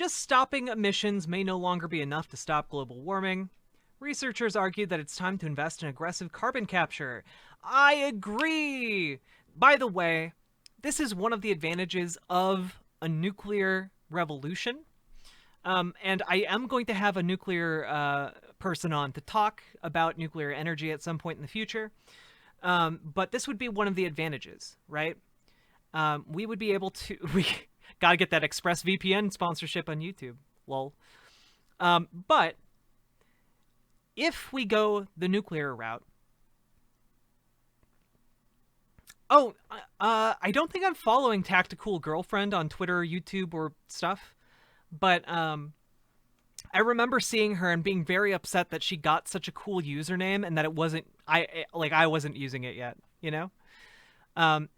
just stopping emissions may no longer be enough to stop global warming. Researchers argue that it's time to invest in aggressive carbon capture. I agree! By the way, this is one of the advantages of a nuclear revolution. And I am going to have a nuclear person on to talk about nuclear energy at some point in the future. But this would be one of the advantages, right? We would be able to... We gotta get that ExpressVPN sponsorship on YouTube. Lol. But if we go the nuclear route... Oh, I don't think I'm following Tactical Girlfriend on Twitter, YouTube, or stuff. But I remember seeing her and being very upset that she got such a cool username and that it wasn't... I wasn't using it yet, you know?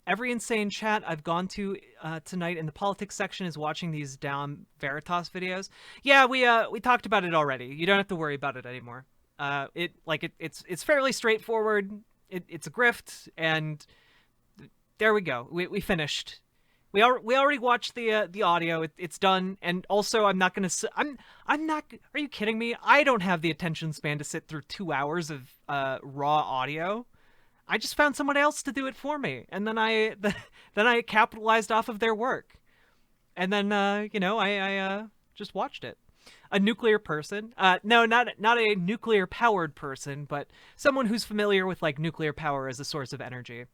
Every insane chat I've gone to tonight in the politics section is watching these down Veritas videos. Yeah, we talked about it already. You don't have to worry about it anymore. It's fairly straightforward. It's a grift, and there we go. We finished. We already watched the audio. It's done. And also, I'm not not. Are you kidding me? I don't have the attention span to sit through 2 hours of raw audio. I just found someone else to do it for me, and then I capitalized off of their work, and then I just watched it. A nuclear person? No, not a nuclear powered person, but someone who's familiar with like nuclear power as a source of energy.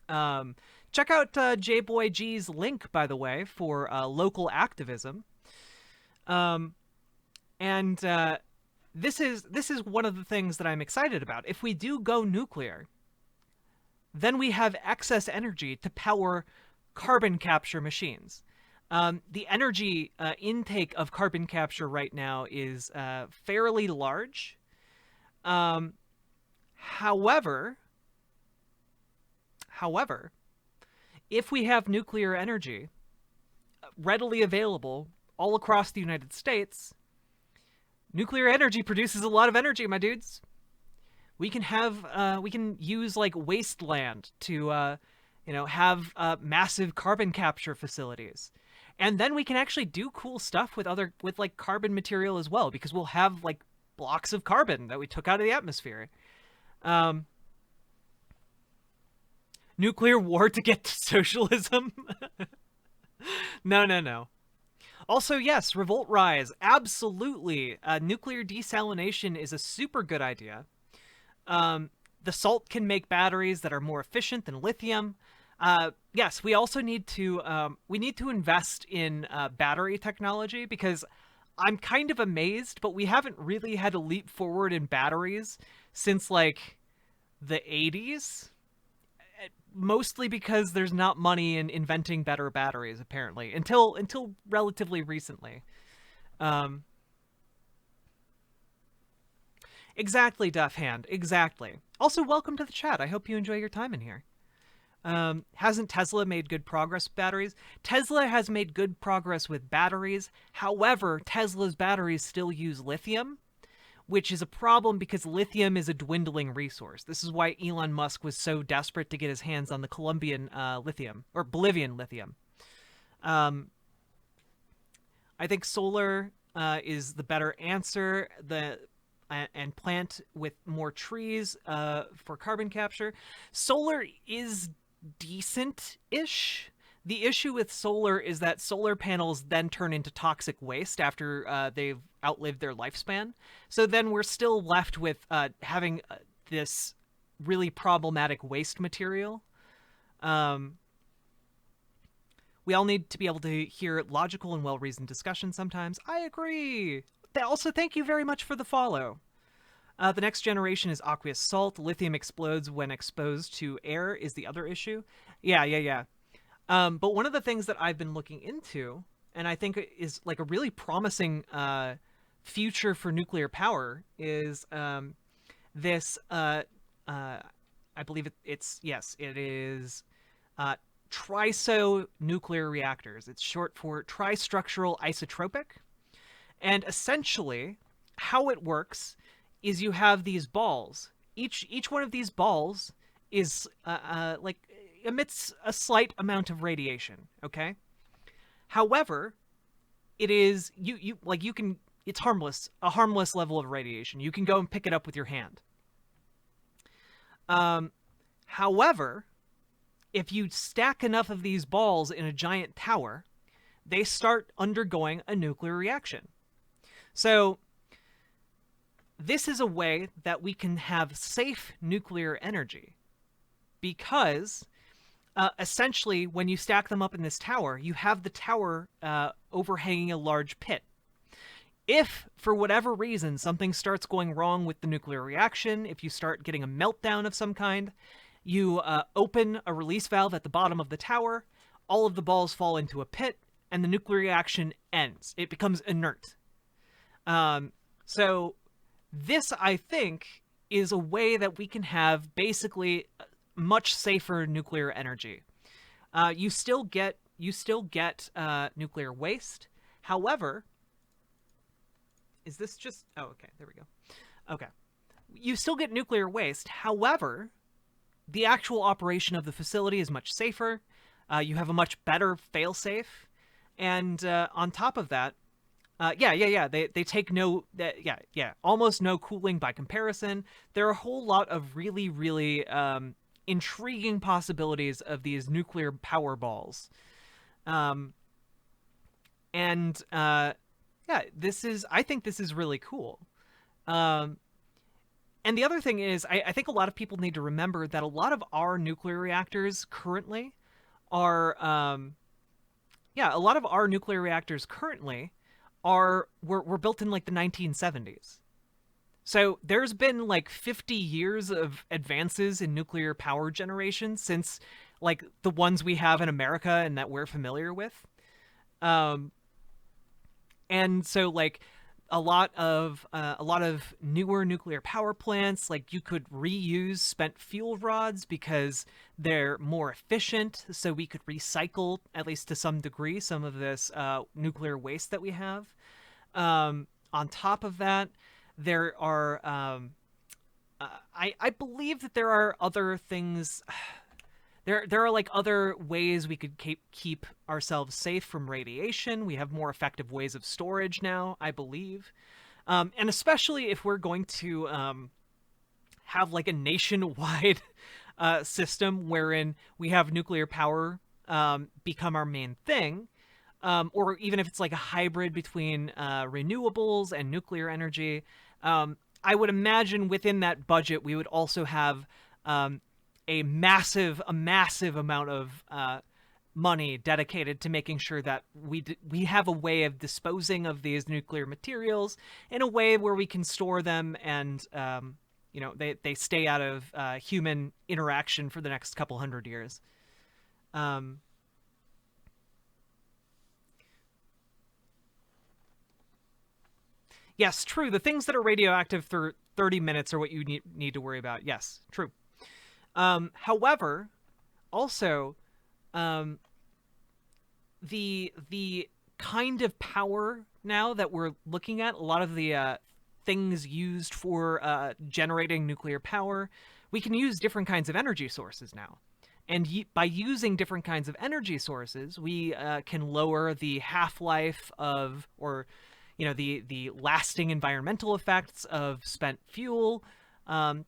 Check out J-Boy G's link, by the way, for local activism. This is one of the things that I'm excited about. If we do go nuclear, then we have excess energy to power carbon capture machines. The energy intake of carbon capture right now is fairly large. However, if we have nuclear energy readily available all across the United States, nuclear energy produces a lot of energy, my dudes. We can use like wasteland to, have massive carbon capture facilities. And then we can actually do cool stuff with like carbon material as well, because we'll have like blocks of carbon that we took out of the atmosphere. Nuclear war to get to socialism? No. Also, yes, Revolt Rise. Absolutely. Nuclear desalination is a super good idea. The salt can make batteries that are more efficient than lithium. Yes, we also need to invest in battery technology, because I'm kind of amazed, but we haven't really had a leap forward in batteries since like the 80s. Mostly because there's not money in inventing better batteries, apparently, until relatively recently. Exactly, Duff Hand. Exactly. Also, welcome to the chat. I hope you enjoy your time in here. Hasn't Tesla made good progress with batteries? Tesla has made good progress with batteries. However, Tesla's batteries still use lithium, which is a problem because lithium is a dwindling resource. This is why Elon Musk was so desperate to get his hands on the Colombian lithium, or Bolivian lithium. I think solar is the better answer. And plant with more trees for carbon capture. Solar is decent-ish. The issue with solar is that solar panels then turn into toxic waste after they've outlived their lifespan. So then we're still left with having this really problematic waste material. We all need to be able to hear logical and well-reasoned discussion sometimes. I agree. Also, thank you very much for the follow. The next generation is aqueous salt. Lithium explodes when exposed to air is the other issue. Yeah. But one of the things that I've been looking into, and I think is like a really promising future for nuclear power, is this. I believe it is triso-nuclear reactors. It's short for tristructural isotropic. And essentially, how it works is you have these balls. Each one of these balls is emits a slight amount of radiation, okay? However, it is you like you can it's harmless, a harmless level of radiation. You can go and pick it up with your hand. However, if you stack enough of these balls in a giant tower, they start undergoing a nuclear reaction. So this is a way that we can have safe nuclear energy because essentially when you stack them up in this tower, you have the tower overhanging a large pit. If, for whatever reason, something starts going wrong with the nuclear reaction, if you start getting a meltdown of some kind, you open a release valve at the bottom of the tower, all of the balls fall into a pit, and the nuclear reaction ends. It becomes inert. So this, I think, is a way that we can have basically much safer nuclear energy. You still get nuclear waste. However, is this just... Oh, okay, there we go. Okay. You still get nuclear waste. However, the actual operation of the facility is much safer. You have a much better failsafe. And on top of that, they take almost no cooling by comparison. There are a whole lot of really, really intriguing possibilities of these nuclear power balls. I think this is really cool. And the other thing is, I think a lot of people need to remember that a lot of our nuclear reactors currently are, were built in like the 1970s. So there's been like 50 years of advances in nuclear power generation since like the ones we have in America and that we're familiar with. And so like a lot of newer nuclear power plants, like you could reuse spent fuel rods because they're more efficient. So we could recycle, at least to some degree, some of this nuclear waste that we have. On top of that, there are, I believe that there are other things. There are like other ways we could keep ourselves safe from radiation. We have more effective ways of storage now, I believe. And especially if we're going to have like a nationwide system wherein we have nuclear power become our main thing, or even if it's like a hybrid between renewables and nuclear energy, I would imagine within that budget we would also have a massive amount of money dedicated to making sure that we have a way of disposing of these nuclear materials in a way where we can store them and they stay out of human interaction for the next couple hundred years. Yes, true. The things that are radioactive for 30 minutes are what you need to worry about. Yes, true. However, also, the kind of power now that we're looking at, a lot of the things used for generating nuclear power, we can use different kinds of energy sources now. And by using different kinds of energy sources, we can lower the half-life of, or the lasting environmental effects of spent fuel.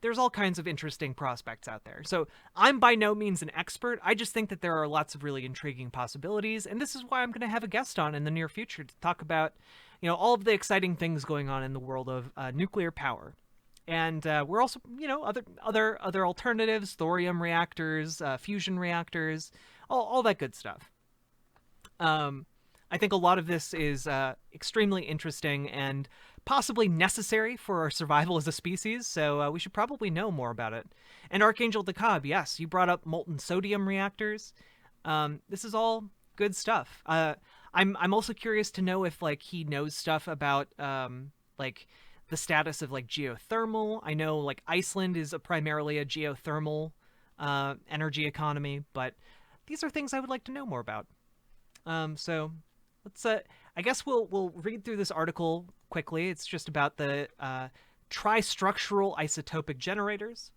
There's all kinds of interesting prospects out there. So I'm by no means an expert. I just think that there are lots of really intriguing possibilities. And this is why I'm going to have a guest on in the near future to talk about, all of the exciting things going on in the world of nuclear power. And we're also, other alternatives, thorium reactors, fusion reactors, all that good stuff. I think a lot of this is extremely interesting and possibly necessary for our survival as a species, so we should probably know more about it. And Archangel DeKalb, yes, you brought up molten sodium reactors. This is all good stuff. I'm also curious to know if like he knows stuff about like the status of like geothermal. I know like Iceland is primarily a geothermal energy economy, but these are things I would like to know more about. So let's I guess we'll read through this article quickly. It's just about the tristructural isotopic generators.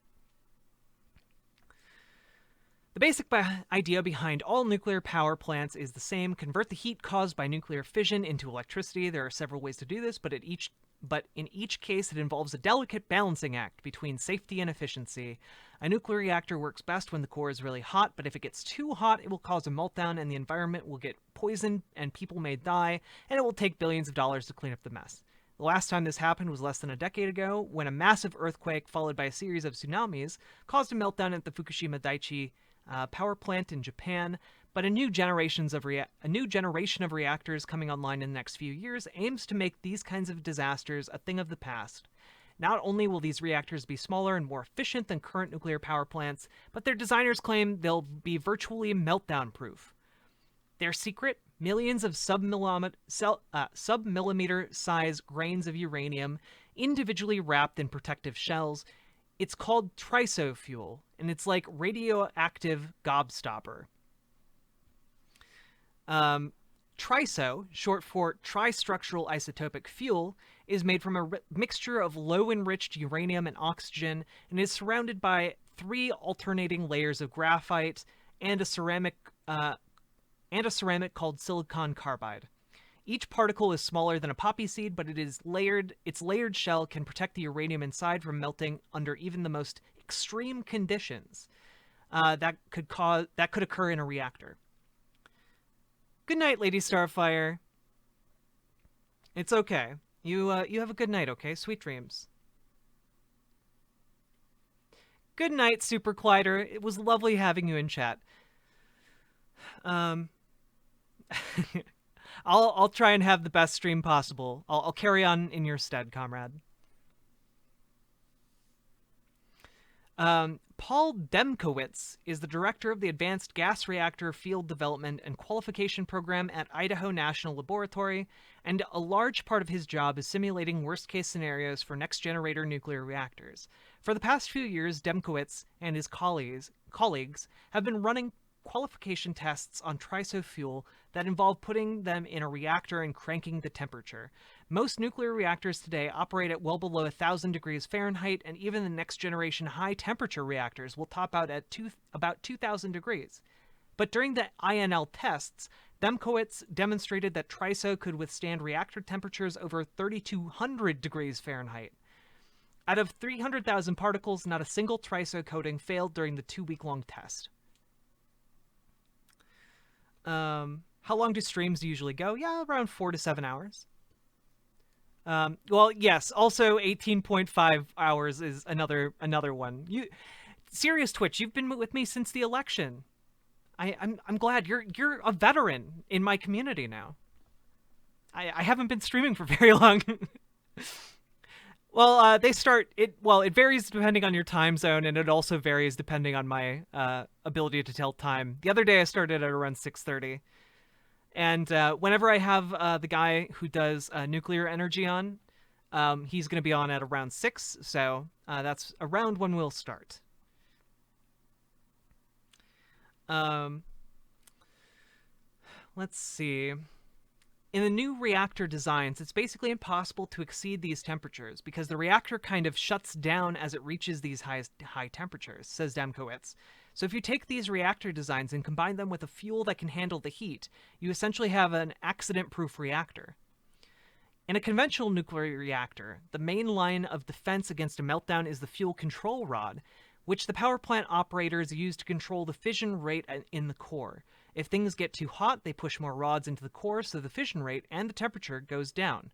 The basic idea behind all nuclear power plants is the same: convert the heat caused by nuclear fission into electricity. There are several ways to do this, but in each case it involves a delicate balancing act between safety and efficiency. A nuclear reactor works best when the core is really hot, but if it gets too hot, it will cause a meltdown and the environment will get poisoned and people may die, and it will take billions of dollars to clean up the mess. The last time this happened was less than a decade ago, when a massive earthquake followed by a series of tsunamis caused a meltdown at the Fukushima Daiichi power plant in Japan. But a new generation of reactors coming online in the next few years aims to make these kinds of disasters a thing of the past. Not only will these reactors be smaller and more efficient than current nuclear power plants, but their designers claim they'll be virtually meltdown-proof. Their secret? Millions of sub-millimeter size grains of uranium individually wrapped in protective shells. It's called TRISO fuel, and it's like radioactive gobstopper. TRISO, short for tristructural isotopic fuel, is made from a mixture of low-enriched uranium and oxygen, and is surrounded by 3 alternating layers of graphite and a ceramic called silicon carbide. Each particle is smaller than a poppy seed, but its layered shell can protect the uranium inside from melting under even the most extreme conditions that could occur in a reactor. Good night, Lady Starfire. It's okay. You have a good night, okay? Sweet dreams. Good night, Super Collider. It was lovely having you in chat. I'll try and have the best stream possible. I'll carry on in your stead, comrade. Paul Demkowitz is the director of the Advanced Gas Reactor Field Development and Qualification Program at Idaho National Laboratory, and a large part of his job is simulating worst-case scenarios for next-generation nuclear reactors. For the past few years, Demkowitz and his colleagues have been running qualification tests on TRISO fuel that involve putting them in a reactor and cranking the temperature. Most nuclear reactors today operate at well below 1,000 degrees Fahrenheit, and even the next-generation high-temperature reactors will top out at about 2,000 degrees. But during the INL tests, Demkowitz demonstrated that TRISO could withstand reactor temperatures over 3,200 degrees Fahrenheit. Out of 300,000 particles, not a single TRISO coating failed during the 2-week-long test. How long do streams usually go? Yeah, around 4 to 7 hours. Well, yes, also 18.5 hours is another one. Serious Twitch, you've been with me since the election. I'm glad you're a veteran in my community now. I haven't been streaming for very long. Well, it varies depending on your time zone, and it also varies depending on my ability to tell time. The other day I started at around 6:30. And whenever I have the guy who does nuclear energy on, he's going to be on at around 6, so that's around when we'll start. Let's see. In the new reactor designs, it's basically impossible to exceed these temperatures because the reactor kind of shuts down as it reaches these high temperatures, says Demkowitz. So if you take these reactor designs and combine them with a fuel that can handle the heat, you essentially have an accident-proof reactor. In a conventional nuclear reactor, the main line of defense against a meltdown is the fuel control rod, which the power plant operators use to control the fission rate in the core. If things get too hot, they push more rods into the core so the fission rate and the temperature goes down.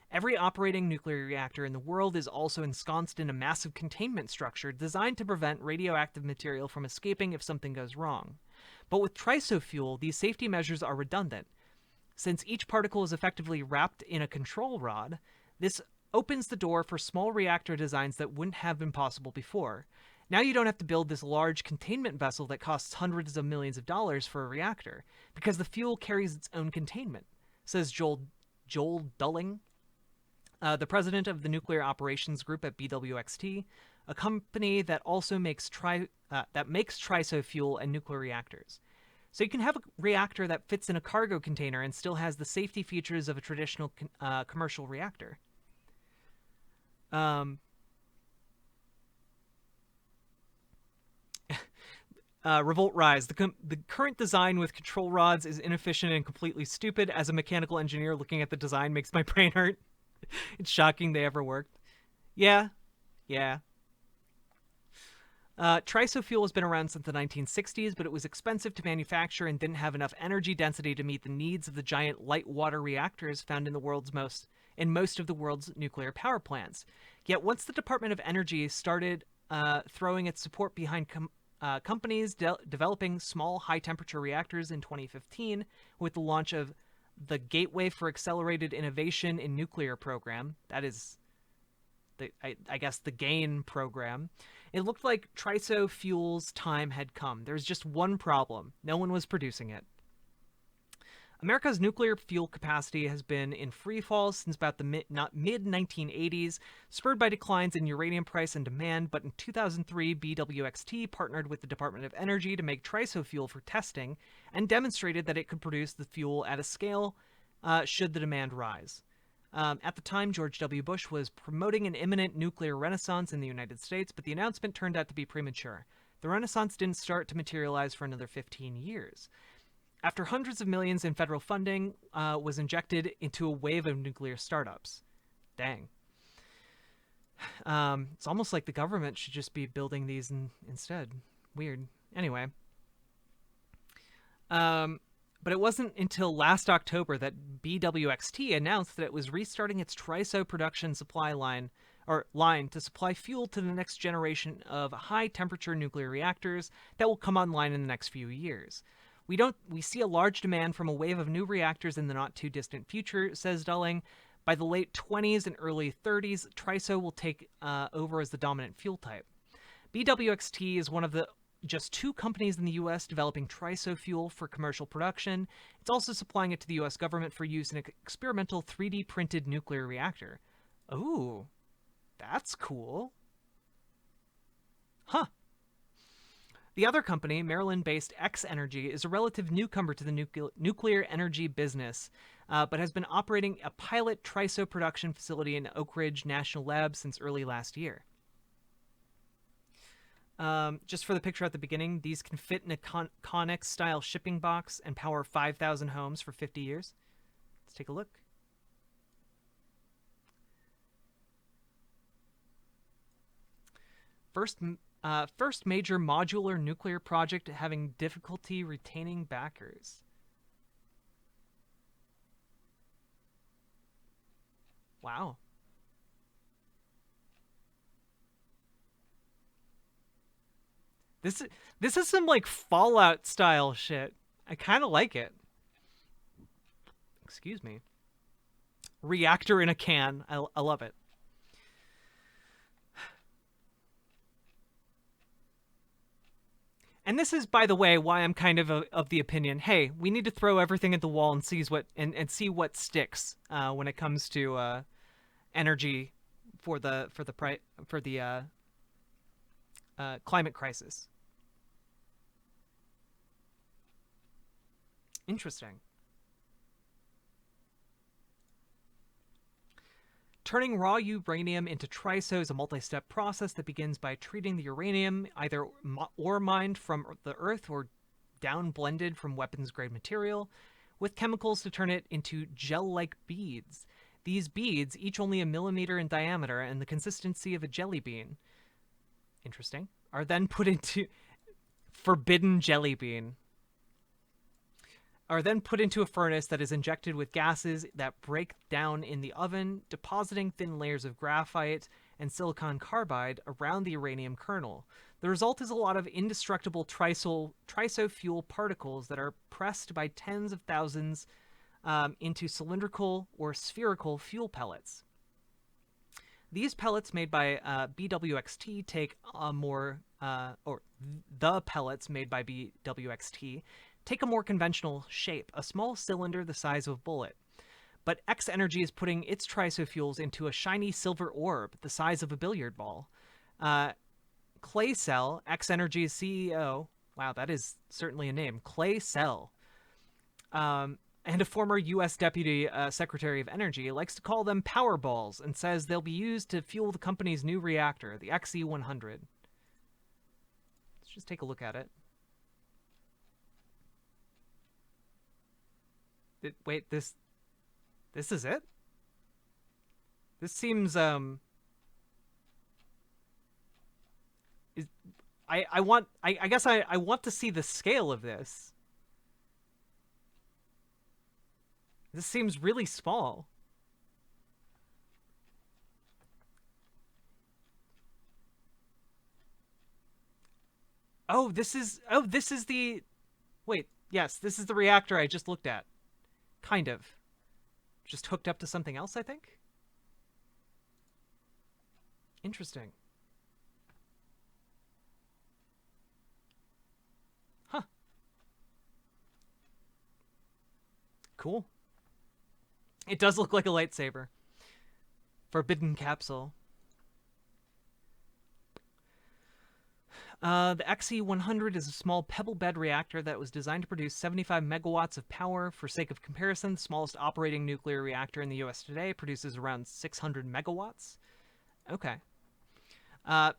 Every operating nuclear reactor in the world is also ensconced in a massive containment structure designed to prevent radioactive material from escaping if something goes wrong. But with TRISO fuel, these safety measures are redundant. Since each particle is effectively wrapped in a control rod, this opens the door for small reactor designs that wouldn't have been possible before. Now you don't have to build this large containment vessel that costs hundreds of millions of dollars for a reactor, because the fuel carries its own containment, says Joel Dulling, the president of the Nuclear Operations Group at BWXT, a company that also makes TRISO fuel and nuclear reactors. So you can have a reactor that fits in a cargo container and still has the safety features of a traditional commercial reactor. Revolt Rise. The current design with control rods is inefficient and completely stupid. As a mechanical engineer, looking at the design makes my brain hurt. It's shocking they ever worked. Yeah, yeah. Trisofuel has been around since the 1960s, but it was expensive to manufacture and didn't have enough energy density to meet the needs of the giant light water reactors found in most of the world's nuclear power plants. Yet once the Department of Energy started throwing its support behind companies developing small high-temperature reactors in 2015 with the launch of the Gateway for Accelerated Innovation in Nuclear program, that is, I guess, the GAIN program, it looked like Trisofuel's time had come. There's just one problem. No one was producing it. America's nuclear fuel capacity has been in free fall since about the mid-1980s, spurred by declines in uranium price and demand, but in 2003, BWXT partnered with the Department of Energy to make trisofuel for testing and demonstrated that it could produce the fuel at a scale should the demand rise. At the time, George W. Bush was promoting an imminent nuclear renaissance in the United States, but the announcement turned out to be premature. The renaissance didn't start to materialize for another 15 years. After hundreds of millions in federal funding was injected into a wave of nuclear startups. Dang. It's almost like the government should just be building these instead. Weird. Anyway. But it wasn't until last October that BWXT announced that it was restarting its TRISO production supply line to supply fuel to the next generation of high-temperature nuclear reactors that will come online in the next few years. We see a large demand from a wave of new reactors in the not-too-distant future, says Dulling. By the late 20s and early 30s, TRISO will take over as the dominant fuel type. BWXT is one of the just 2 companies in the U.S. developing TRISO fuel for commercial production. It's also supplying it to the U.S. government for use in an experimental 3D printed nuclear reactor. Ooh, that's cool. Huh. The other company, Maryland-based X Energy, is a relative newcomer to the nuclear energy business, but has been operating a pilot TRISO production facility in Oak Ridge National Lab since early last year. Just for the picture at the beginning, these can fit in a Connex-style shipping box and power 5,000 homes for 50 years. Let's take a look. First major modular nuclear project having difficulty retaining backers. Wow. This is some like Fallout style shit. I kind of like it. Excuse me. Reactor in a can. I love it. And this is, by the way, why I'm kind of the opinion, hey, we need to throw everything at the wall and see what sticks when it comes to energy for the climate crisis. Interesting. Turning raw uranium into TRISO is a multi-step process that begins by treating the uranium, either ore mined from the earth or down blended from weapons-grade material, with chemicals to turn it into gel-like beads. These beads, each only a millimeter in diameter and the consistency of a jelly bean, interesting, are then put into forbidden jelly bean. Are then put into a furnace that is injected with gases that break down in the oven, depositing thin layers of graphite and silicon carbide around the uranium kernel. The result is a lot of indestructible TRISO fuel particles that are pressed by tens of thousands into cylindrical or spherical fuel pellets. These pellets made by BWXT the pellets made by BWXT take a more conventional shape, a small cylinder the size of a bullet. But X Energy is putting its TRISO fuels into a shiny silver orb the size of a billiard ball. Clay Cell, X Energy's CEO, wow, that is certainly a name, Clay Cell, and a former U.S. Deputy Secretary of Energy, likes to call them power balls and says they'll be used to fuel the company's new reactor, the XE100. Let's just take a look at it. Wait, this is it? This seems is I guess I want to see the scale of this. This seems really small. This is the wait, yes, this is the reactor I just looked at. Kind of. Just hooked up to something else, I think. Interesting. Huh. Cool. It does look like a lightsaber. Forbidden capsule. The XE100 is a small pebble bed reactor that was designed to produce 75 megawatts of power. For sake of comparison, the smallest operating nuclear reactor in the US today produces around 600 megawatts. Okay.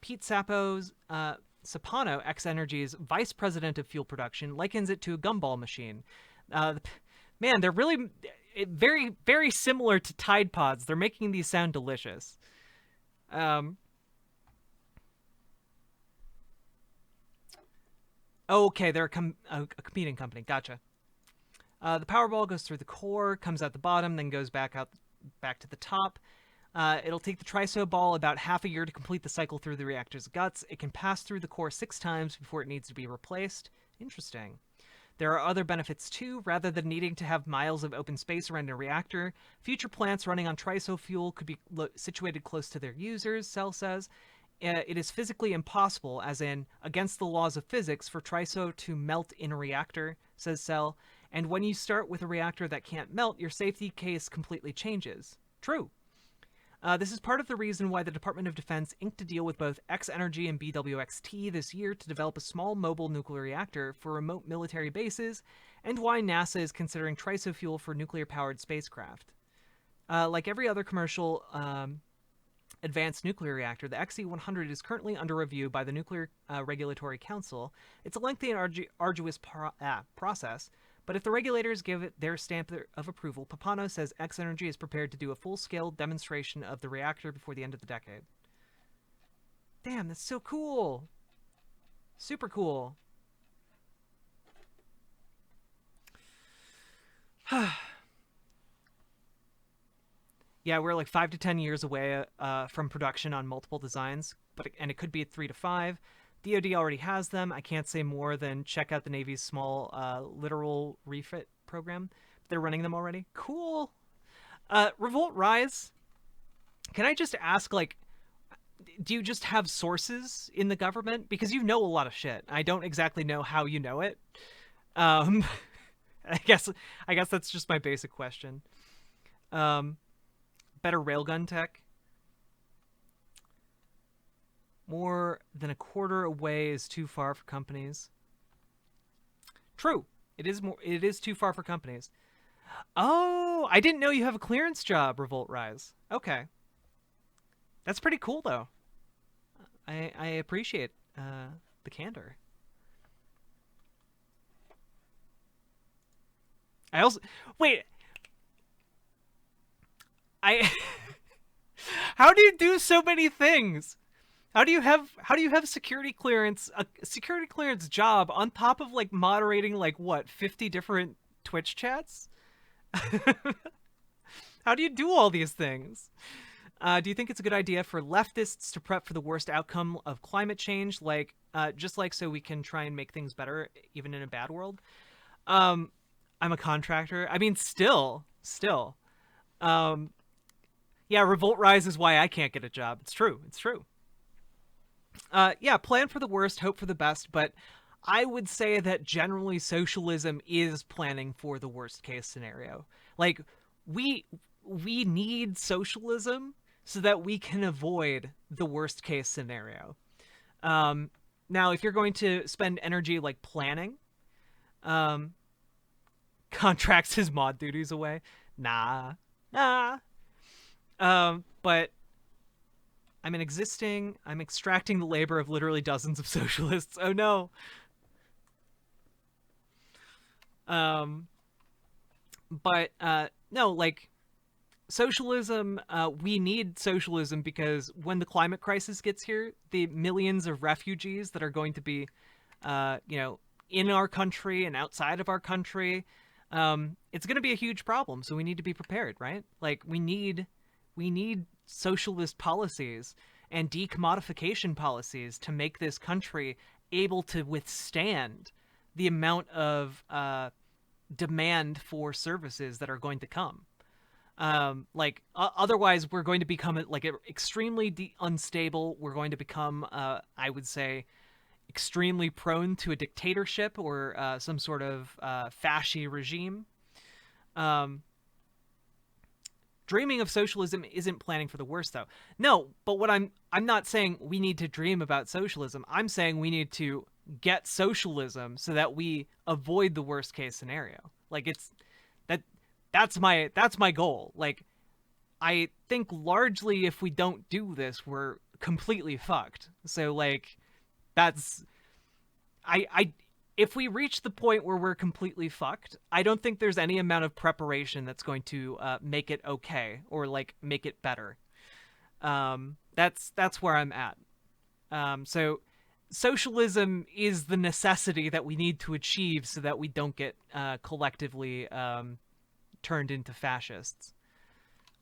Pete Sapano, X Energy's vice president of fuel production, likens it to a gumball machine. Man, they're really very, very similar to Tide Pods. They're making these sound delicious. Okay, they're a competing company. Gotcha. The Powerball goes through the core, comes out the bottom, then goes back to the top. It'll take the TRISO ball about half a year to complete the cycle through the reactor's guts. It can pass through the core 6 times before it needs to be replaced. Interesting. There are other benefits too. Rather than needing to have miles of open space around a reactor, future plants running on TRISO fuel could be situated close to their users, Cell says. It is physically impossible, as in against the laws of physics, for TRISO to melt in a reactor, says Cell. And when you start with a reactor that can't melt, your safety case completely changes. True. This is part of the reason why the Department of Defense inked a deal with both X Energy and BWXT this year to develop a small mobile nuclear reactor for remote military bases, and why NASA is considering TRISO fuel for nuclear-powered spacecraft. Like every other commercial advanced nuclear reactor, the XE100 is currently under review by the Nuclear Regulatory Council. It's a lengthy and arduous process, but if the regulators give it their stamp of approval, Papano says X Energy is prepared to do a full-scale demonstration of the reactor before the end of the decade. Damn, that's so cool! Super cool. Yeah, we're like 5 to 10 years away from production on multiple designs, and it could be at 3 to 5. DoD already has them. I can't say more than check out the Navy's small literal refit program. They're running them already. Cool. Revolt Rise. Can I just ask, like, do you just have sources in the government? Because you know a lot of shit. I don't exactly know how you know it. I guess that's just my basic question. Better railgun tech. More than a quarter away is too far for companies. True. It is too far for companies. Oh, I didn't know you have a clearance job, Revolt Rise. Okay. That's pretty cool, though. I appreciate the candor. I also... Wait. How do you do so many things? How do you have security clearance, a security clearance job on top of like moderating like what, 50 different Twitch chats? How do you do all these things? Do you think it's a good idea for leftists to prep for the worst outcome of climate change, like just like so we can try and make things better even in a bad world? I'm a contractor. I mean, still. Yeah, Revolt Rise is why I can't get a job. It's true. Yeah, plan for the worst, hope for the best, but I would say that generally socialism is planning for the worst case scenario. Like, we need socialism so that we can avoid the worst case scenario. Now, if you're going to spend energy, like, planning, contracts his mod duties away, nah. But I'm extracting the labor of literally dozens of socialists. Oh no. But no, like socialism, we need socialism because when the climate crisis gets here, the millions of refugees that are going to be, you know, in our country and outside of our country, it's going to be a huge problem. So we need to be prepared, right? Like we need socialist policies and decommodification policies to make this country able to withstand the amount of demand for services that are going to come. Otherwise we're going to become like extremely unstable. We're going to become, I would say, extremely prone to a dictatorship or some sort of fascist regime. Um, Dreaming of socialism isn't planning for the worst, though. No, but what I'm not saying we need to dream about socialism. I'm saying we need to get socialism so that we avoid the worst case scenario. Like it's that that's my goal. Like I think largely if we don't do this, we're completely fucked. So like that's I if we reach the point where we're completely fucked, I don't think there's any amount of preparation that's going to make it okay or like make it better. That's where I'm at. So socialism is the necessity that we need to achieve so that we don't get collectively turned into fascists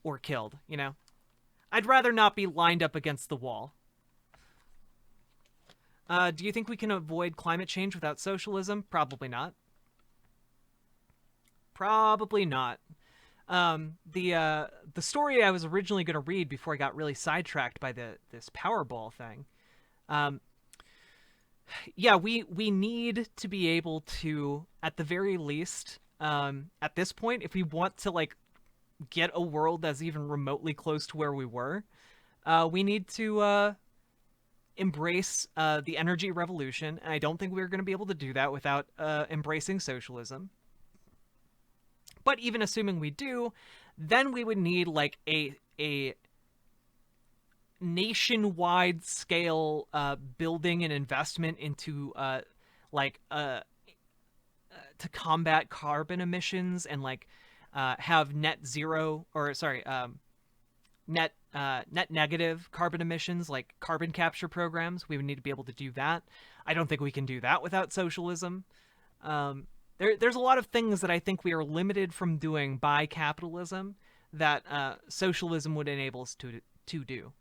or killed. You know, I'd rather not be lined up against the wall. Do you think we can avoid climate change without socialism? Probably not. Probably not. The story I was originally going to read before I got really sidetracked by this Powerball thing. Um, yeah, we need to be able to, at the very least, at this point, if we want to like get a world that's even remotely close to where we were, we need to embrace the energy revolution, and I don't think we're going to be able to do that without embracing socialism. But even assuming we do, then we would need like a nationwide scale building and investment into like to combat carbon emissions and like have net zero or sorry net negative carbon emissions, like carbon capture programs. We would need to be able to do that. I don't think we can do that without socialism. There's a lot of things that I think we are limited from doing by capitalism that socialism would enable us to do.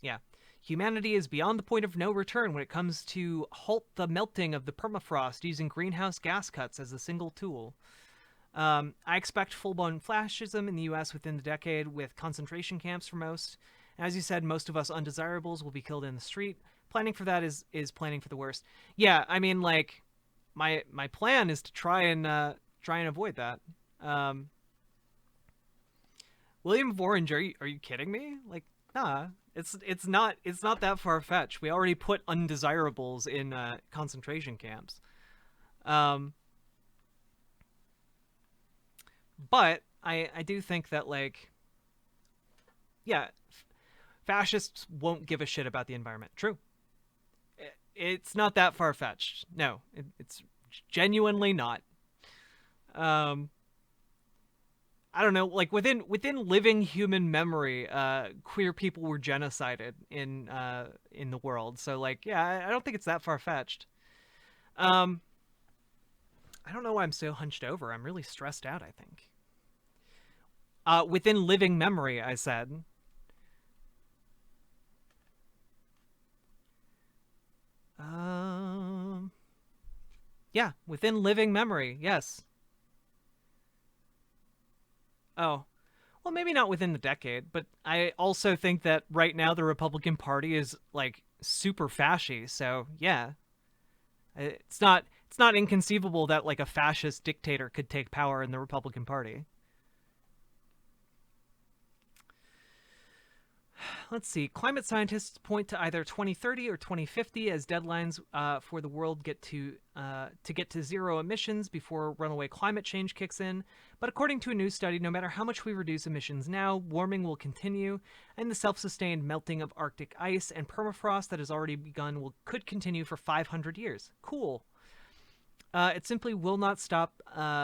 Yeah. Humanity is beyond the point of no return when it comes to halt the melting of the permafrost using greenhouse gas cuts as a single tool. I expect full-blown fascism in the U.S. within the decade, with concentration camps for most. As you said, most of us undesirables will be killed in the street. Planning for that is planning for the worst. Yeah, I mean, like, my plan is to try and avoid that. William Voring, are you kidding me? Like, nah, it's not that far-fetched. We already put undesirables in concentration camps. But I do think that, like, yeah, fascists won't give a shit about the environment. True. It's not that far-fetched. No, it's genuinely not. I don't know, like within living human memory, queer people were genocided in the world. So like, yeah, I don't think it's that far-fetched. I don't know why I'm so hunched over. I'm really stressed out, I think. Within living memory, I said. Yeah, within living memory, yes. Oh, well, maybe not within the decade, but I also think that right now the Republican Party is like super fascist. So yeah, it's not inconceivable that like a fascist dictator could take power in the Republican Party. Let's see. Climate scientists point to either 2030 or 2050 as deadlines for the world get to get to zero emissions before runaway climate change kicks in. But according to a new study, no matter how much we reduce emissions now, warming will continue, and the self-sustained melting of Arctic ice and permafrost that has already begun could continue for 500 years. Cool. It simply will not stop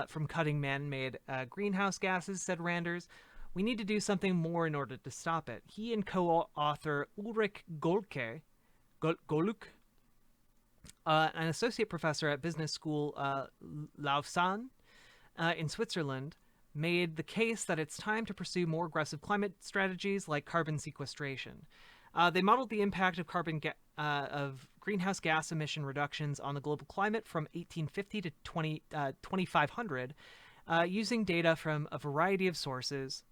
from cutting man-made greenhouse gases, said Randers. We need to do something more in order to stop it. He and co-author Ulrich Goluk, an associate professor at business school Lausanne in Switzerland, made the case that it's time to pursue more aggressive climate strategies like carbon sequestration. They modeled the impact of of greenhouse gas emission reductions on the global climate from 1850 to 2500 using data from a variety of sources.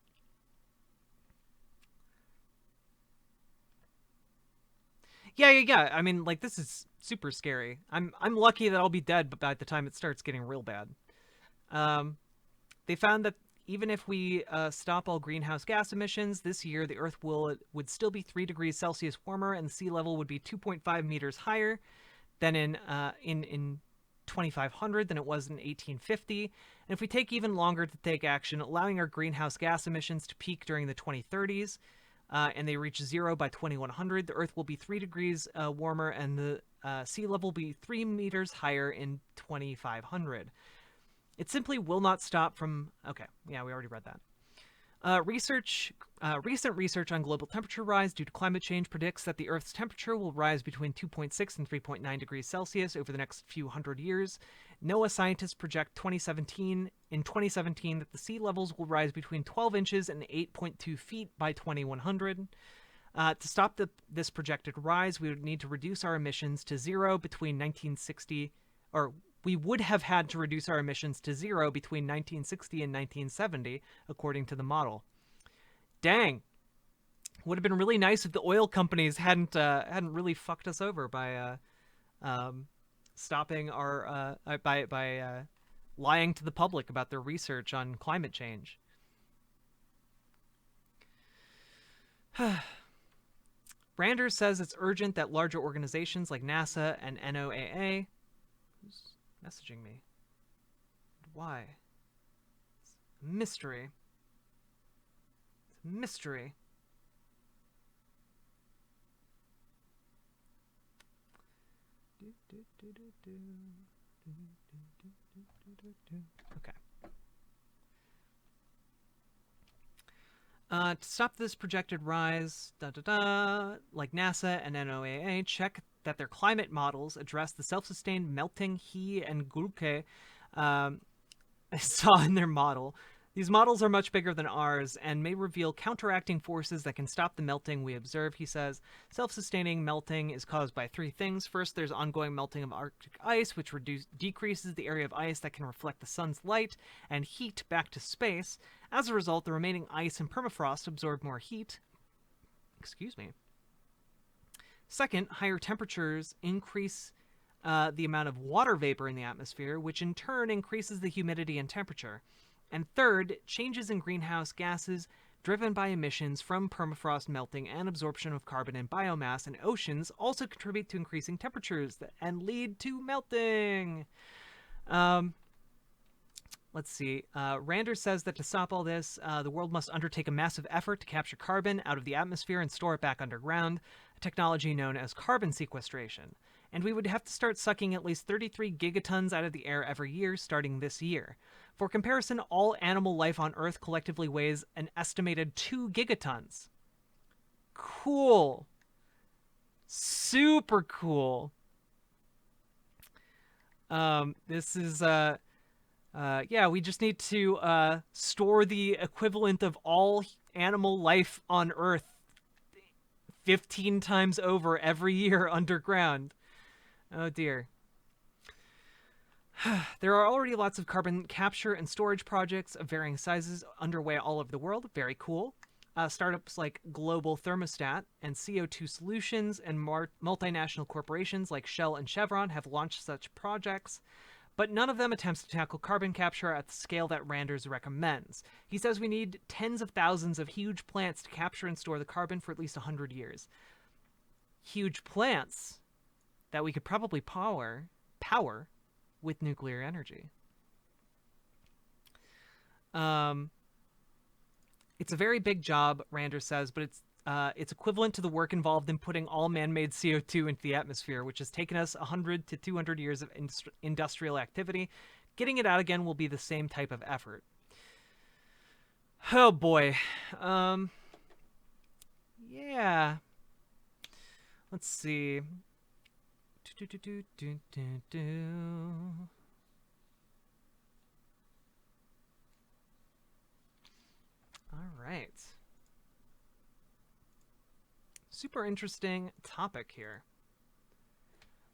Yeah. I mean, like, this is super scary. I'm lucky that I'll be dead by the time it starts getting real bad. Um, they found that even if we stop all greenhouse gas emissions this year, the Earth would still be 3 degrees Celsius warmer, and the sea level would be 2.5 meters higher than in 2500 than it was in 1850. And if we take even longer to take action, allowing our greenhouse gas emissions to peak during the 2030s, and they reach zero by 2100, the Earth will be 3 degrees warmer, and the sea level will be 3 meters higher in 2500. It simply will not stop from... Okay, yeah, we already read that. Recent research on global temperature rise due to climate change predicts that the Earth's temperature will rise between 2.6 and 3.9 degrees Celsius over the next few hundred years. NOAA scientists project 2017 that the sea levels will rise between 12 inches and 8.2 feet by 2100. To stop this projected rise, we would need to reduce our emissions to zero between 1960... or we would have had to reduce our emissions to zero between 1960 and 1970, according to the model. Dang. Would have been really nice if the oil companies hadn't really fucked us over by stopping our by lying to the public about their research on climate change. Randers says it's urgent that larger organizations like NASA and NOAA... Who's messaging me? Why? It's a mystery. It's a mystery. Okay. To stop this projected rise, like NASA and NOAA, check that their climate models address the self-sustained melting he and Gulke saw in their model. These models are much bigger than ours and may reveal counteracting forces that can stop the melting we observe, he says. Self-sustaining melting is caused by three things. First, there's ongoing melting of Arctic ice, which decreases the area of ice that can reflect the sun's light and heat back to space. As a result, the remaining ice and permafrost absorb more heat. Excuse me. Second, higher temperatures increase the amount of water vapor in the atmosphere, which in turn increases the humidity and temperature. And third, changes in greenhouse gases driven by emissions from permafrost melting and absorption of carbon and biomass in oceans also contribute to increasing temperatures and lead to melting. Let's see. Randers says that to stop all this, the world must undertake a massive effort to capture carbon out of the atmosphere and store it back underground, a technology known as carbon sequestration. And we would have to start sucking at least 33 gigatons out of the air every year starting this year. For comparison, all animal life on Earth collectively weighs an estimated 2 gigatons. Cool. Super cool. This is, yeah, we just need to store the equivalent of all animal life on Earth 15 times over every year underground. Oh dear. There are already lots of carbon capture and storage projects of varying sizes underway all over the world. Very cool. Startups like Global Thermostat and CO2 Solutions and multinational corporations like Shell and Chevron have launched such projects, but none of them attempts to tackle carbon capture at the scale that Randers recommends. He says we need tens of thousands of huge plants to capture and store the carbon for at least 100 years. Huge plants that we could probably power with nuclear energy. It's a very big job, Randers says, but it's equivalent to the work involved in putting all man-made CO2 into the atmosphere, which has taken us 100 to 200 years of industrial activity. Getting it out again will be the same type of effort. Oh boy. Yeah. Let's see. All right. Super interesting topic here.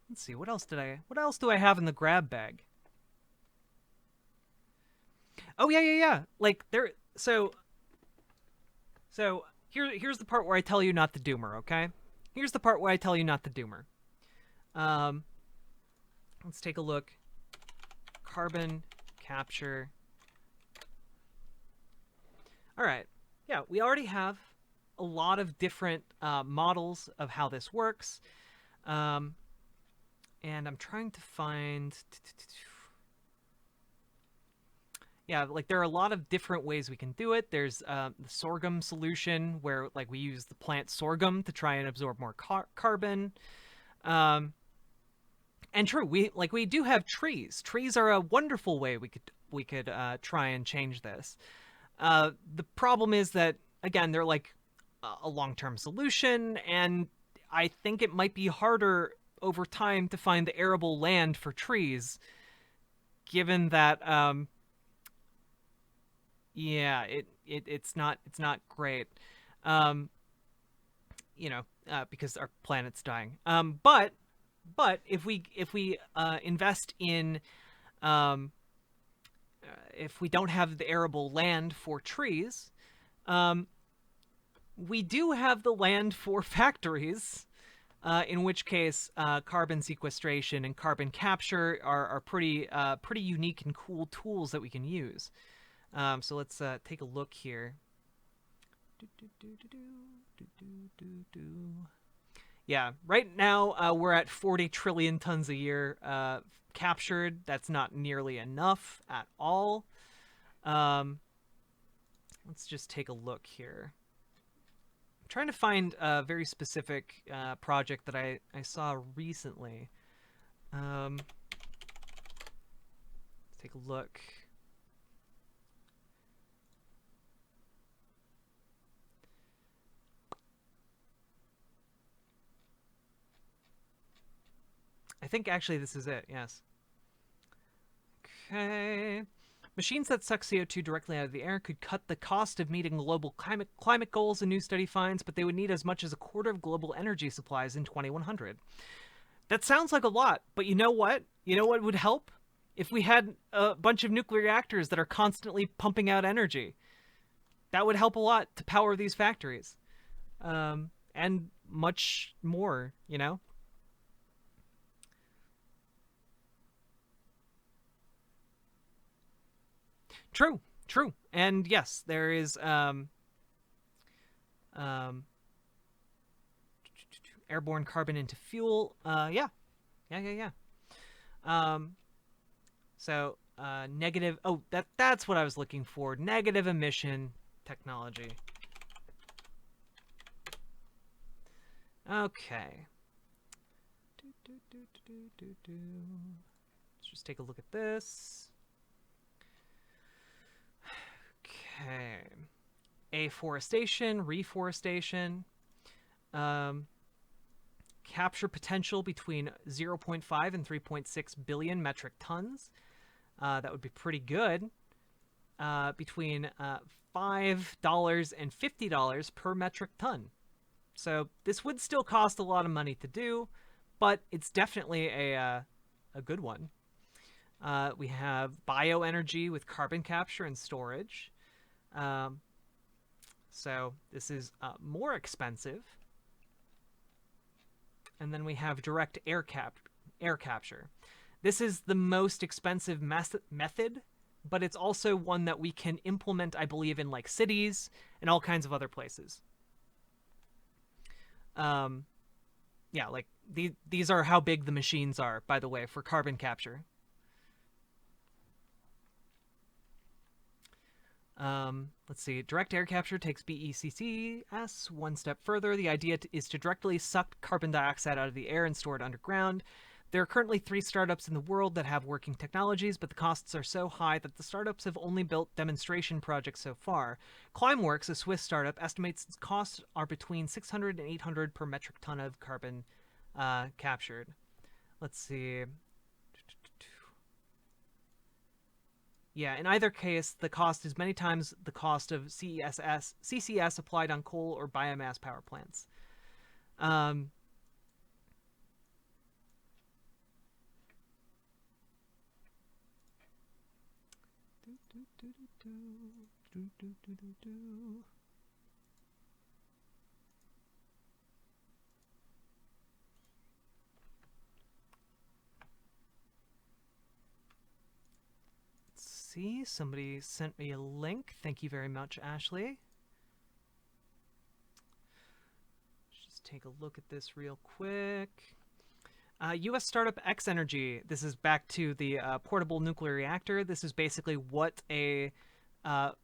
Let's see, what else do I have in the grab bag? Oh yeah. Like so here's the part where I tell you not to doomer, okay? Here's the part where I tell you not to doomer. Let's take a look. Carbon capture. All right. Yeah, we already have a lot of different models of how this works. And I'm trying to find... Yeah, like there are a lot of different ways we can do it. There's the sorghum solution where like we use the plant sorghum to try and absorb more carbon. And true, we do have trees. Trees are a wonderful way we could try and change this. The problem is that again they're like a long-term solution, and I think it might be harder over time to find the arable land for trees, given that yeah, it's not great, because our planet's dying. But if we invest in if we don't have the arable land for trees, we do have the land for factories. In which case, carbon sequestration and carbon capture are pretty unique and cool tools that we can use. So let's take a look here. Yeah, right now we're at 40 trillion tons a year captured. That's not nearly enough at all. Let's just take a look here. I'm trying to find a very specific project that I saw recently. Let's take a look. I think actually this is it, yes. Okay. Machines that suck CO2 directly out of the air could cut the cost of meeting global climate goals, a new study finds, but they would need as much as a quarter of global energy supplies in 2100. That sounds like a lot, but you know what? You know what would help? If we had a bunch of nuclear reactors that are constantly pumping out energy. That would help a lot to power these factories. And much more, you know? True. And yes, there is airborne carbon into fuel. Yeah. So negative. Oh, that's what I was looking for. Negative emission technology. Okay. Let's just take a look at this. Okay. Afforestation, reforestation. Capture potential between 0.5 and 3.6 billion metric tons. That would be pretty good. Between $5 and $50 per metric ton. So this would still cost a lot of money to do, but it's definitely a good one. We have bioenergy with carbon capture and storage. So this is more expensive. And then we have direct air capture. This is the most expensive method, but it's also one that we can implement, I believe, in like cities and all kinds of other places. Yeah, like these are how big the machines are, by the way, for carbon capture. Let's see. Direct air capture takes BECCS one step further. The idea is to directly suck carbon dioxide out of the air and store it underground. There are currently 3 startups in the world that have working technologies, but the costs are so high that the startups have only built demonstration projects so far. Climeworks, a Swiss startup, estimates its costs are between 600 and 800 per metric ton of carbon captured. Let's see. Yeah, in either case, the cost is many times the cost of CCS applied on coal or biomass power plants. See, somebody sent me a link. Thank you very much, Ashley. Let's just take a look at this real quick. U.S. startup X Energy. This is back to the portable nuclear reactor. This is basically what a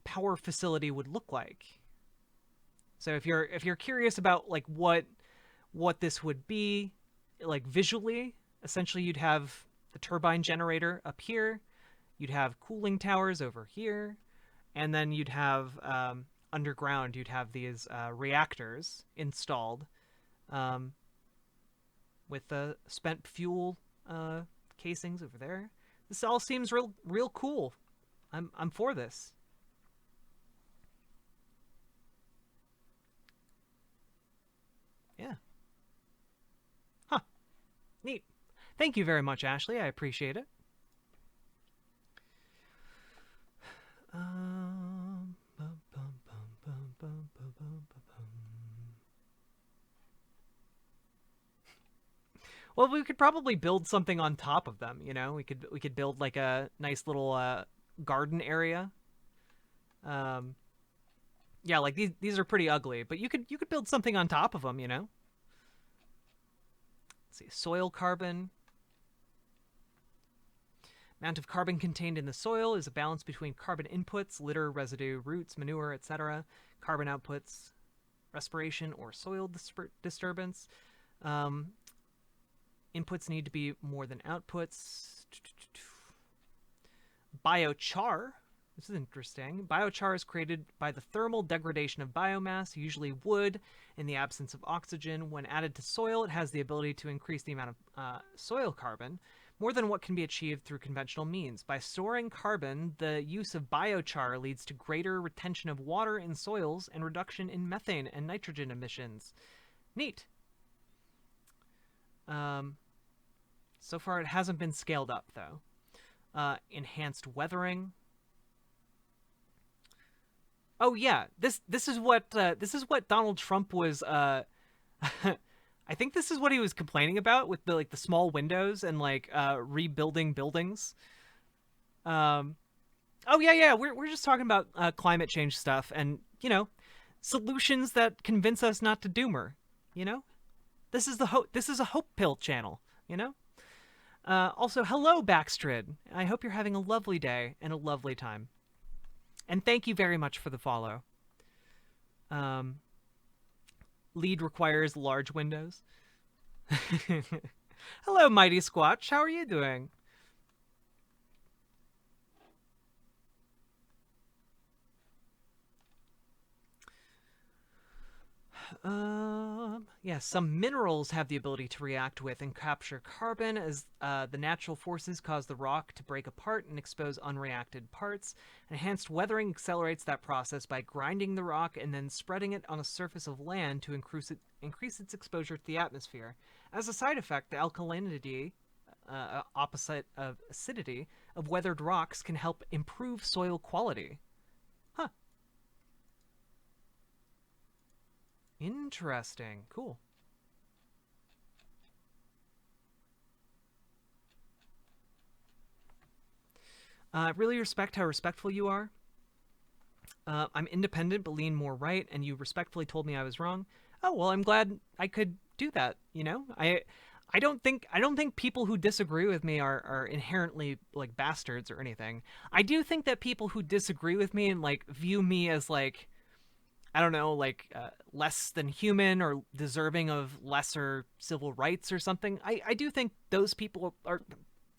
power facility would look like. So if you're curious about like what this would be, like visually, essentially you'd have the turbine generator up here. You'd have cooling towers over here, and then you'd have underground. You'd have these reactors installed with the spent fuel casings over there. This all seems real cool. I'm for this. Yeah. Huh. Neat. Thank you very much, Ashley. I appreciate it. Well, we could probably build something on top of them, you know? We could build like a nice little garden area. Yeah, like these are pretty ugly, but you could build something on top of them, you know? Let's see, soil carbon. Amount of carbon contained in the soil is a balance between carbon inputs, litter, residue, roots, manure, etc., carbon outputs, respiration or soil disturbance. Inputs need to be more than outputs. Biochar. This is interesting. Biochar is created by the thermal degradation of biomass, usually wood, in the absence of oxygen. When added to soil, it has the ability to increase the amount of soil carbon, more than what can be achieved through conventional means. By storing carbon, the use of biochar leads to greater retention of water in soils and reduction in methane and nitrogen emissions. Neat. So far, it hasn't been scaled up, though. Enhanced weathering. Oh yeah, this is what Donald Trump was. I think this is what he was complaining about with the small windows and rebuilding buildings. Oh yeah, we're just talking about climate change stuff and solutions that convince us not to doomer. This is a hope pill channel. Also, hello Backstrid. I hope you're having a lovely day and a lovely time. And thank you very much for the follow. Lead requires large windows. Hello, Mighty Squatch. How are you doing? Yeah, some minerals have the ability to react with and capture carbon as the natural forces cause the rock to break apart and expose unreacted parts. Enhanced weathering accelerates that process by grinding the rock and then spreading it on a surface of land to increase its exposure to the atmosphere. As a side effect, the alkalinity, opposite of acidity, of weathered rocks can help improve soil quality. Huh. Interesting. Cool. I really respect how respectful you are. I'm independent but lean more right, and you respectfully told me I was wrong. Oh, well, I'm glad I could do that, I don't think people who disagree with me are inherently like bastards or anything. I do think that people who disagree with me and like view me as like, I don't know, like less than human or deserving of lesser civil rights or something. I do think those people are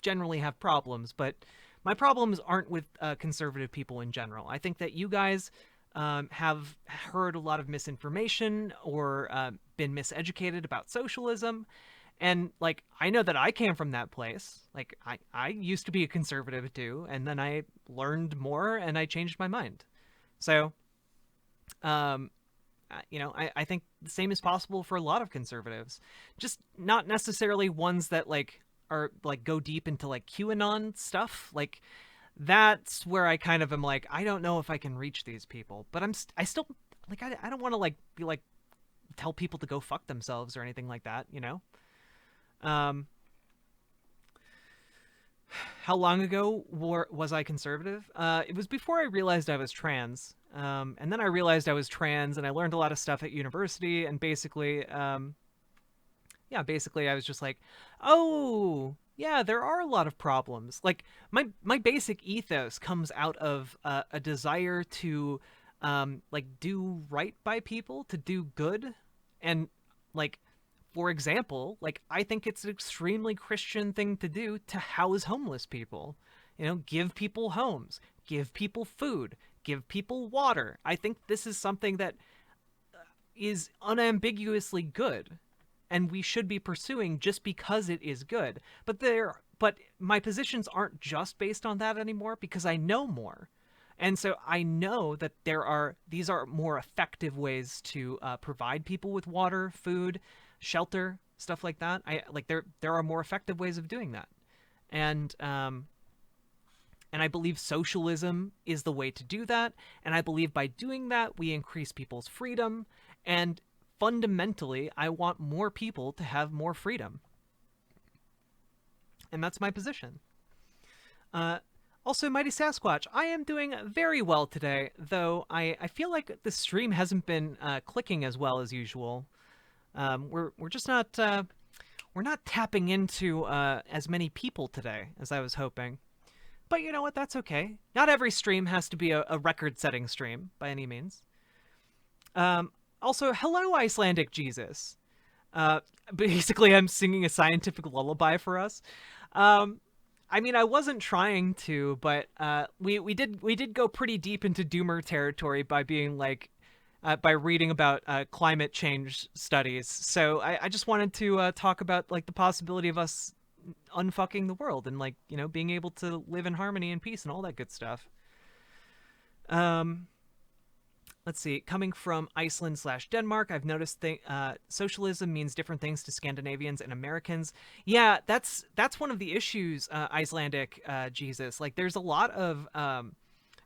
generally have problems, but my problems aren't with conservative people in general. I think that you guys have heard a lot of misinformation or been miseducated about socialism. And like, I know that I came from that place. Like, I used to be a conservative too, and then I learned more and I changed my mind. So, um, I think the same is possible for a lot of conservatives, just not necessarily ones that like are like go deep into like QAnon stuff. Like that's where I kind of am like, I don't know if I can reach these people, but I still like I don't want to like be like tell people to go fuck themselves or anything like that, you know. Um, how long ago was I conservative? It was before I realized I was trans. And then I realized I was trans, and I learned a lot of stuff at university. And basically, yeah, basically, I was just like, oh, yeah, there are a lot of problems. Like my basic ethos comes out of a desire to, like do right by people, to do good, and like for example, like I think it's an extremely Christian thing to do to house homeless people. You know, give people homes, give people food, give people water. I think this is something that is unambiguously good and we should be pursuing just because it is good. But my positions aren't just based on that anymore because I know more. And so I know that these are more effective ways to provide people with water, food, shelter, stuff like that. I like there are more effective ways of doing that, and I believe socialism is the way to do that. And I believe by doing that we increase people's freedom. And fundamentally, I want more people to have more freedom, and that's my position. Uh, Also, Mighty Sasquatch, I am doing very well today, though I feel like the stream hasn't been clicking as well as usual. We're just not we're not tapping into as many people today as I was hoping. But you know what? That's okay. Not every stream has to be a record-setting stream by any means. Also, hello, Icelandic Jesus. Basically, I'm singing a scientific lullaby for us. I mean, I wasn't trying to, but we did go pretty deep into doomer territory by being like by reading about climate change studies. So I just wanted to talk about like the possibility of us unfucking the world and like being able to live in harmony and peace and all that good stuff. Um, let's see. Coming from Iceland/Denmark, I've noticed socialism means different things to Scandinavians and Americans. Yeah, that's one of the issues, Icelandic Jesus. Like, there's a lot of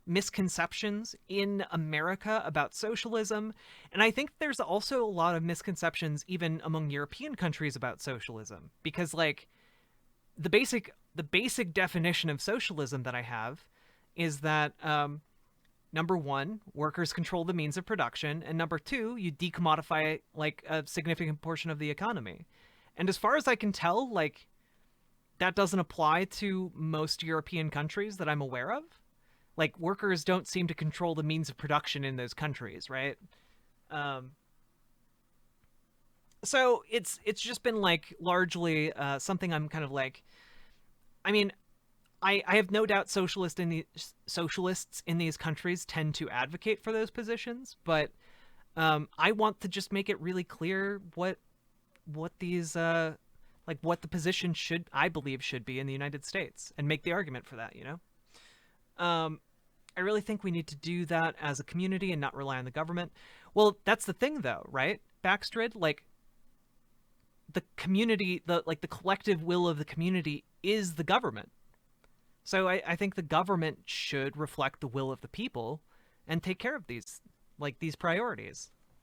misconceptions in America about socialism, and I think there's also a lot of misconceptions even among European countries about socialism. Because like the basic definition of socialism that I have is that number one, workers control the means of production, and number two, you decommodify like a significant portion of the economy. And as far as I can tell, like that doesn't apply to most European countries that I'm aware of. Like workers don't seem to control the means of production in those countries, right? Um, so it's just been like largely something I'm kind of like. I mean, I have no doubt socialists in these countries tend to advocate for those positions, but I want to just make it really clear what these like what the position I believe should be in the United States, and make the argument for that. I really think we need to do that as a community and not rely on the government. Well, that's the thing, though, right, Backstrid? Like the community, the collective will of the community is the government. So I think the government should reflect the will of the people and take care of these priorities.